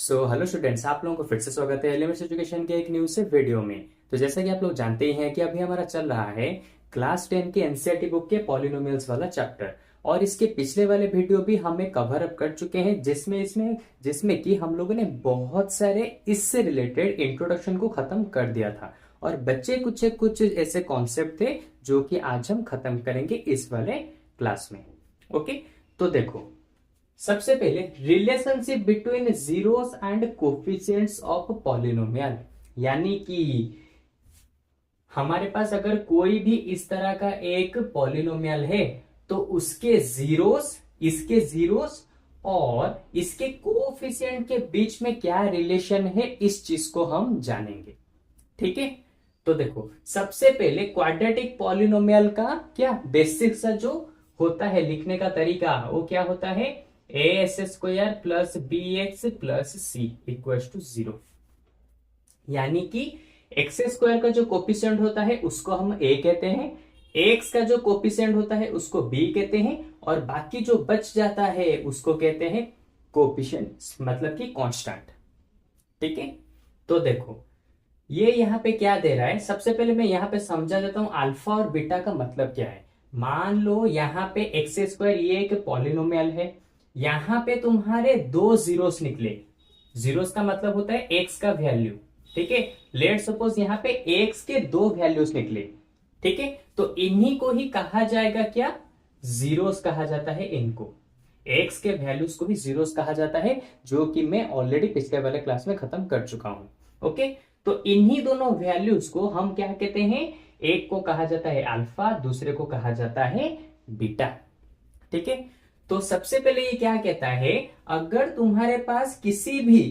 Hello students, आप लोगों को फिर से स्वागत है एलिमेंट्स एजुकेशन के एक न्यू से वीडियो में। तो जैसा कि आप लोग जानते ही हैं कि अभी हमारा चल रहा है क्लास 10 के एनसीईआरटी बुक के पॉलिनोमियल्स वाला चैप्टर। और इसके पिछले वाले वीडियो भी हमें कवर अप कर चुके हैं, जिसमें कि हम लोगों ने बहुत सारे इससे रिलेटेड इंट्रोडक्शन को खत्म कर दिया था। और बच्चे कुछ ऐसे कॉन्सेप्ट थे जो कि आज हम खत्म करेंगे इस वाले क्लास में। ओके, तो देखो, सबसे पहले relationship between zeros and coefficients of polynomial. यानी कि हमारे पास अगर कोई भी इस तरह का एक पॉलिनोमियल है तो उसके जीरोस, इसके जीरोस और इसके कोफिशिएंट के बीच में क्या रिलेशन है, इस चीज को हम जानेंगे। ठीक है, तो देखो, सबसे पहले क्वाड्रेटिक पॉलिनोमियल का क्या बेसिक सा जो होता है लिखने का तरीका, वो क्या होता है, a x square plus b x plus c equal to 0। यानी कि एक्स स्क्वायर का जो कोफिशिएंट होता है उसको हम ए कहते हैं, एक्स का जो कोफिशिएंट होता है उसको बी कहते हैं, और बाकी जो बच जाता है उसको कहते हैं कोफिशिएंट्स, मतलब कि कांस्टेंट। ठीक है, तो देखो ये यहां पे क्या दे रहा है, सबसे पहले मैं यहां पे समझा देता हूं अल्फा और बीटा का मतलब क्या है। मान लो यहां पे एक्स स्क्वायर ये एक पॉलिनोमियल है, यहां पे तुम्हारे दो जीरोस निकले। जीरोस का मतलब होता है एक्स का वैल्यू। ठीक है, लेट सपोज यहां पे एक्स के दो वैल्यूज निकले। ठीक है, तो इन्हीं को ही कहा जाएगा क्या, जीरोस कहा जाता है इनको। एक्स के वैल्यूज को ही जीरोस कहा जाता है, जो कि मैं ऑलरेडी पिछले वाले क्लास में खत्म कर चुका हूं। ओके, तो इन्हीं दोनों वैल्यूज को हम क्या कहते हैं, एक को कहा जाता है अल्फा, दूसरे को कहा जाता है बीटा। ठीक है, तो सबसे पहले ये क्या कहता है, अगर तुम्हारे पास किसी भी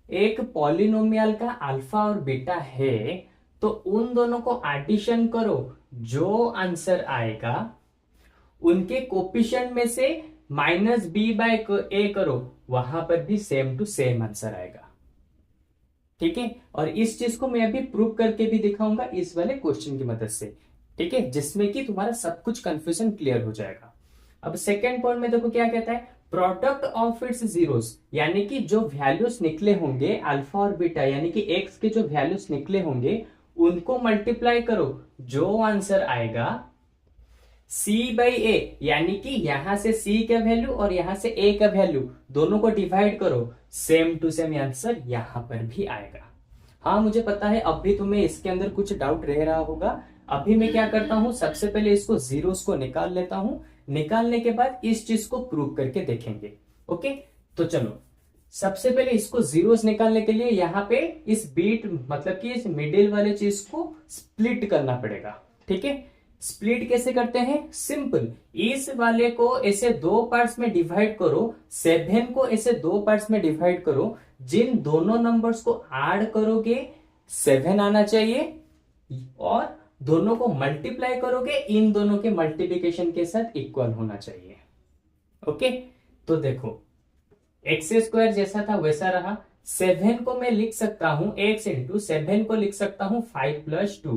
एक पॉलिनोमियल का अल्फा और बीटा है तो उन दोनों को एडिशन करो, जो आंसर आएगा उनके कोफिशिएंट में से माइनस बी बाय ए करो, वहां पर भी सेम टू सेम आंसर आएगा। ठीक है, और इस चीज को मैं अभी प्रूव करके भी दिखाऊंगा इस वाले क्वेश्चन की मदद से। ठीक है, जिसमें कि तुम्हारा सब कुछ कंफ्यूजन क्लियर हो जाएगा। अब सेकेंड पॉइंट में देखो क्या कहता है, प्रोडक्ट ऑफ इट्स जीरोस। यानी कि जो वैल्यूज निकले होंगे अल्फा और बीटा, यानी कि एक्स के जो वैल्यूज निकले होंगे उनको मल्टीप्लाई करो, जो आंसर आएगा c बाई ए। यानी कि यहां से c का वैल्यू और यहां से a का वैल्यू दोनों को डिवाइड करो, सेम टू सेम आंसर यहां पर भी आएगा। हाँ, मुझे पता है अब भी तुम्हें इसके अंदर कुछ डाउट रह रहा होगा। अभी मैं क्या करता हूं, सबसे पहले इसको जीरोस को निकाल लेता हूं, निकालने के बाद इस चीज को प्रूव करके देखेंगे। ओके, तो चलो सबसे पहले इसको जीरोस निकालने के लिए यहाँ पे इस बीट मतलब कि इस मिडिल वाले चीज को स्प्लिट करना पड़ेगा। ठीक है, स्प्लिट कैसे करते हैं, सिंपल, इस वाले को ऐसे दो पार्ट्स में डिवाइड करो, 7 को ऐसे दो पार्ट्स में डिवाइड करो, जिन दोनों नंबर्स को ऐड करोगे 7 आना चाहिए, और दोनों को मल्टीप्लाई करोगे इन दोनों के मल्टीप्लिकेशन के साथ इक्वल होना चाहिए। ओके, तो देखो एक्स स्क्वायर जैसा था वैसा रहा। 7 को मैं लिख सकता हूं, एक्स इंटू 7 को लिख सकता हूं 5 प्लस 2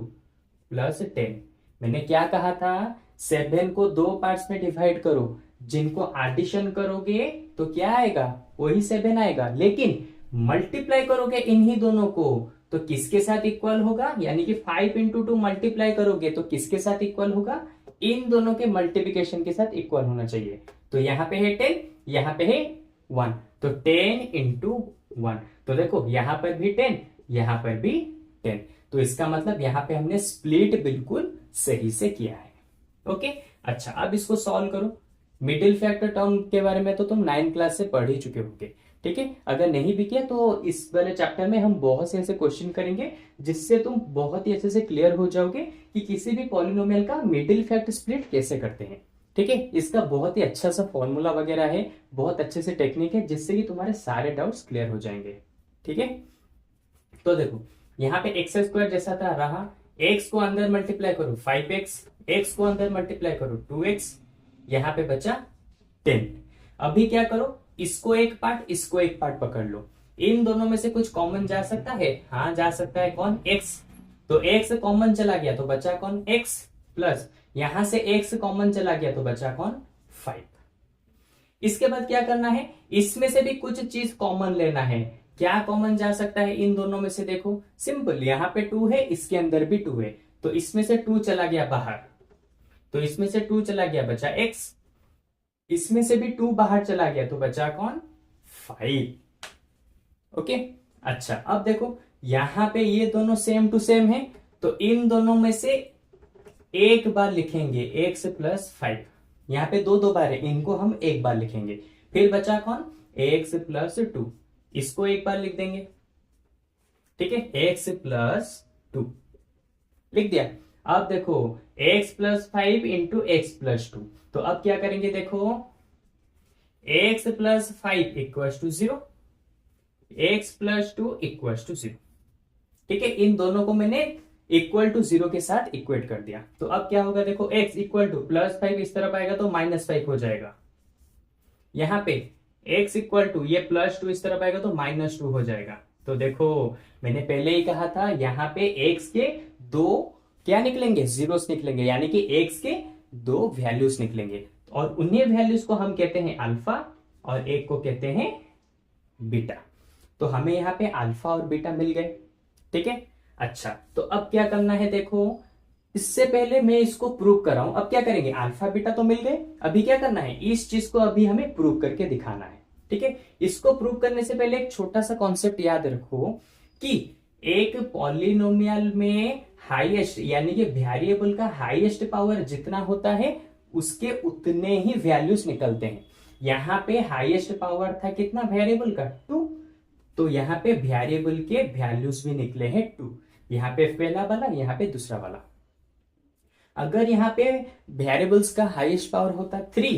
प्लस 10। मैंने क्या कहा था, 7 को दो पार्ट्स में डिवाइड करो, जिनको एडिशन करोगे तो क्या आएगा, वही 7 आएगा, लेकिन मल्टीप्लाई करोगे इन्हीं दोनों को तो किसके साथ इक्वल होगा, यानी कि 5 इंटू 2 मल्टीप्लाई करोगे तो किसके साथ इक्वल होगा, इन दोनों के मल्टीप्लिकेशन के साथ इक्वल होना चाहिए। तो यहां पे है 10, यहां पे है 1, तो 10 इंटू 1, तो देखो यहां पर भी 10, यहां पर भी 10, तो इसका मतलब यहां पे हमने स्प्लिट बिल्कुल सही से किया है। ओके, अच्छा अब इसको सॉल्व करो। मिडिल फैक्टर टर्म के बारे में तो तुम 9th क्लास से पढ़ ही चुके होंगे। ठीक है, अगर नहीं भी किया तो इस वाले चैप्टर में हम बहुत से ऐसे क्वेश्चन करेंगे जिससे तुम बहुत ही अच्छे से क्लियर हो जाओगे कि किसी भी पॉलिनोमियल का मिडिल फैक्ट स्प्लिट कैसे करते हैं। ठीक है, इसका बहुत ही अच्छा सा फॉर्मूला वगैरह है, बहुत अच्छे से टेक्निक है, जिससे कि तुम्हारे सारे डाउट्स क्लियर हो जाएंगे। ठीक है, तो देखो यहाँ पे एक्स स्क्वायर जैसा था रहा, एक्स को अंदर मल्टीप्लाई करो 5x, एक्स को अंदर मल्टीप्लाई करो 2x, यहां पे बचा 10। अभी क्या करो, इसको एक पार्ट, इसको एक पार्ट पकड़ लो, इन दोनों में से कुछ कॉमन जा सकता है, हाँ जा सकता है, कौन, x, तो x कॉमन चला गया तो बचा कौन, x, प्लस यहां से x कॉमन चला गया तो बचा कौन, 5। इसके बाद क्या करना है, इसमें से भी कुछ चीज कॉमन लेना है, क्या कॉमन जा सकता है इन दोनों में से? देखो सिंपल, यहां पे 2 है, इसके अंदर भी 2 है, तो इसमें से 2 चला गया बाहर, तो इसमें से 2 चला गया, बचा x, इसमें से भी 2 बाहर चला गया, तो बचा कौन? 5। ओके, अच्छा अब देखो यहां पे ये दोनों सेम टू सेम है, तो इन दोनों में से एक बार लिखेंगे x प्लस 5, यहां पे दो बार है, इनको हम एक बार लिखेंगे। फिर बचा कौन? x प्लस 2, इसको एक बार लिख देंगे, ठीक है, x प्लस 2 लिख दिया। अब देखो x plus 5 into x plus 2, तो अब क्या करेंगे? देखो x plus 5 equal to 0, x plus 2 equal to 0, ठीक है, इन दोनों को मैंने इक्वल टू 0 के साथ इक्वेट कर दिया। तो अब क्या होगा? देखो x इक्वल टू प्लस 5 इस तरफ आएगा तो माइनस 5 हो जाएगा, यहां पे x इक्वल टू ये प्लस 2 इस तरफ आएगा तो माइनस 2 हो जाएगा। तो देखो मैंने पहले ही कहा था यहाँ पे x के दो क्या निकलेंगे? जीरोस निकलेंगे, यानी कि x के दो वैल्यूज निकलेंगे, और उन्हीं वैल्यूज को हम कहते हैं अल्फा और एक को कहते हैं बीटा। तो हमें यहाँ पे अल्फा और बीटा मिल गए, ठीक है। अच्छा, तो अब क्या करना है? देखो इससे पहले मैं इसको प्रूव कर रहा हूं, अब क्या करेंगे? अल्फा बीटा तो मिल गए, अभी क्या करना है? इस चीज को अभी हमें प्रूव करके दिखाना है, ठीक है। इसको प्रूव करने से पहले एक छोटा सा कॉन्सेप्ट याद रखो कि एक पॉलिनोमियल में हाईएस्ट यानी कि वेरिएबल का हाईएस्ट पावर जितना होता है उसके उतने ही वैल्यूज निकलते हैं। यहां पे हाईएस्ट पावर था कितना वेरिएबल का? 2, तो यहाँ पे वेरिएबल के वैल्यूज भी निकले हैं 2, यहाँ पे पहला वाला, यहाँ पे दूसरा वाला। अगर यहाँ पे वेरिएबल्स का हाईएस्ट पावर होता 3,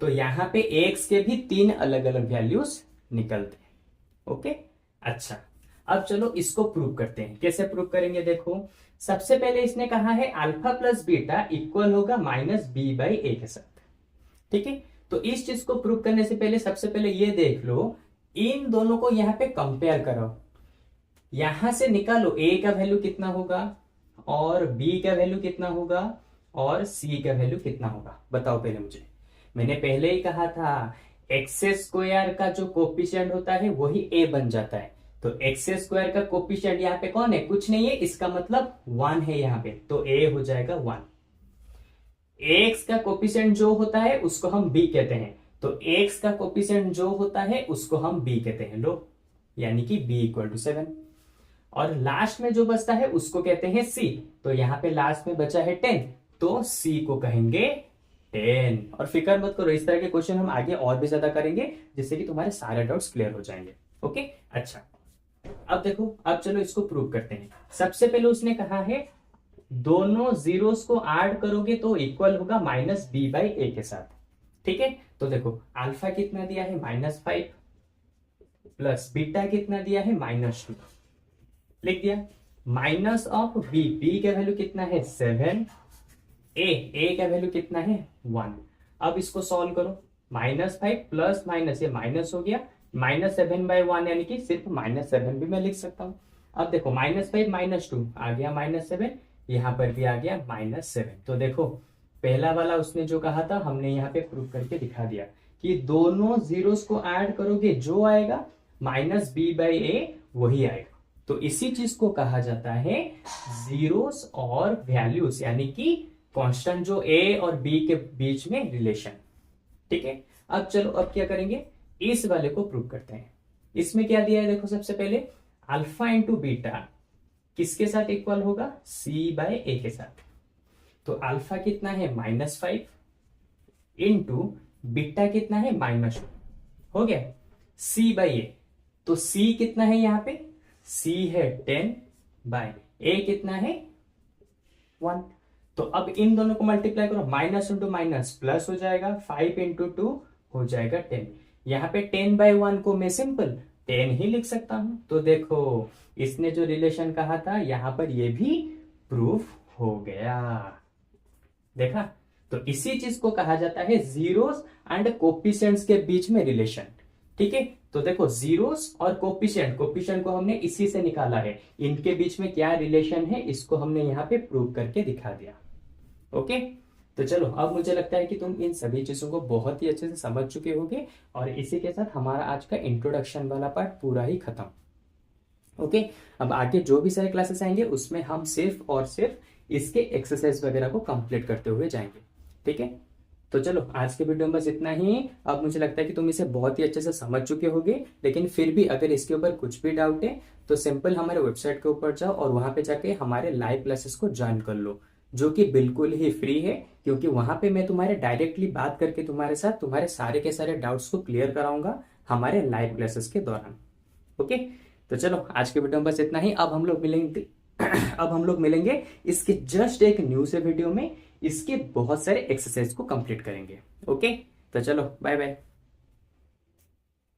तो यहाँ पे x के भी 3 अलग अलग वैल्यूज निकलते हैं। ओके, अच्छा अब चलो इसको प्रूव करते हैं। कैसे प्रूव करेंगे? देखो सबसे पहले इसने कहा है अल्फा प्लस बीटा इक्वल होगा माइनस बी बाई ए के साथ, ठीक है। तो इस चीज को प्रूव करने से पहले सबसे पहले ये देख लो, इन दोनों को यहां पे कंपेयर करो, यहां से निकालो a का वैल्यू कितना होगा और b का वैल्यू कितना होगा और c का वैल्यू कितना होगा, बताओ पहले मुझे। मैंने पहले ही कहा था एक्स स्क्वायर का जो कोफिशिएंट होता है वही a बन जाता है, तो एक्स स्क्वायर का कोफिशिएंट यहाँ पे कौन है? कुछ नहीं है, इसका मतलब 1 है यहाँ पे, तो a हो जाएगा 1। x का कोफिशिएंट जो होता है उसको हम b कहते हैं, तो x का कोफिशिएंट जो होता है उसको हम b कहते हैं, लो, यानी कि b इक्वल टू 7। और लास्ट में जो बचता है उसको कहते हैं c, तो यहाँ पे लास्ट में बचा है 10, तो c को कहेंगे 10। और फिक्र मत करो, इस तरह के क्वेश्चन हम आगे और भी ज्यादा करेंगे जिससे कि तुम्हारे सारे डाउट्स क्लियर हो जाएंगे। ओके, अच्छा अब देखो, अब चलो इसको प्रूव करते हैं। सबसे पहले उसने कहा है दोनों जीरोस को ऐड करोगे तो इक्वल होगा माइनस बी बाई ए के साथ, ठीक है। तो देखो अल्फा कितना दिया है? -5 प्लस बीटा कितना दिया है? -2, लिख दिया। माइनस ऑफ बी, बी का वैल्यू कितना है? 7, ए का वैल्यू कितना है? 1। अब इसको सॉल्व करो, -5 प्लस माइनस, ये माइनस हो गया, -7/1 यानी कि सिर्फ -7 भी मैं लिख सकता हूं। अब देखो -5 -2 आ गया -7, यहां पर भी आ गया -7। तो देखो पहला वाला उसने जो कहा था हमने यहाँ पे प्रूव करके दिखा दिया कि दोनों जीरोस को ऐड करोगे जो आएगा माइनस बी बाई ए वही आएगा। तो इसी चीज को कहा जाता है जीरोस और वैल्यूज, यानी कि कांस्टेंट जो ए और बी के बीच में रिलेशन, ठीक है। अब चलो अब क्या करेंगे? इस वाले को प्रूव करते हैं। इसमें क्या दिया है? देखो सबसे पहले अल्फा इंटू बीटा किसके साथ इक्वल होगा? सी बाय ए के साथ। तो अल्फा कितना है? -5 इंटू बीटा कितना है? -2 हो गया, सी बाय ए। तो सी कितना है यहाँ पे? सी है 10 बाय ए कितना है? 1। तो अब इन दोनों को मल्टीप्लाई करो, माइनस इंटू माइनस प्लस हो जाएगा, 5 इंटू 2 हो जाएगा 10। यहाँ पे 10/1 को मैं सिंपल 10 ही लिख सकता हूं। तो देखो इसने जो रिलेशन कहा था यहां पर ये भी प्रूफ हो गया, देखा। तो इसी चीज को कहा जाता है जीरोस एंड कोफिशिएंट्स के बीच में रिलेशन, ठीक है। तो देखो जीरोस और कोफिशिएंट को हमने इसी से निकाला है, इनके बीच में क्या रिलेशन है इसको हमने यहाँ पे प्रूव करके दिखा दिया। ओके, तो चलो, अब मुझे लगता है कि तुम इन सभी चीजों को बहुत ही अच्छे से समझ चुके होगे, और इसी के साथ हमारा आज का इंट्रोडक्शन वाला पार्ट पूरा ही खत्म। ओके, अब आगे जो भी सारे क्लासेस आएंगे उसमें हम सिर्फ और सिर्फ इसके एक्सरसाइज वगैरह को कंप्लीट करते हुए जाएंगे। ठीक है, तो चलो आज के वीडियो में बस इतना ही। अब मुझे लगता है कि तुम इसे बहुत ही अच्छे से समझ चुके होगे, लेकिन फिर भी अगर इसके ऊपर कुछ भी डाउट है तो सिंपल हमारे वेबसाइट के ऊपर जाओ और वहां पे जाके हमारे लाइव क्लासेस को ज्वाइन कर लो, जो कि बिल्कुल ही फ्री है, क्योंकि वहां पे मैं तुम्हारे डायरेक्टली बात करके तुम्हारे साथ तुम्हारे सारे के सारे डाउट्स को क्लियर कराऊंगा हमारे लाइव क्लासेस के दौरान। ओके, तो चलो आज के वीडियो में बस इतना ही। अब हम लोग मिलेंगे अब हम लोग मिलेंगे इसके जस्ट एक न्यू से वीडियो में, इसके बहुत सारे एक्सरसाइज को कंप्लीट करेंगे। ओके, तो चलो बाय बाय।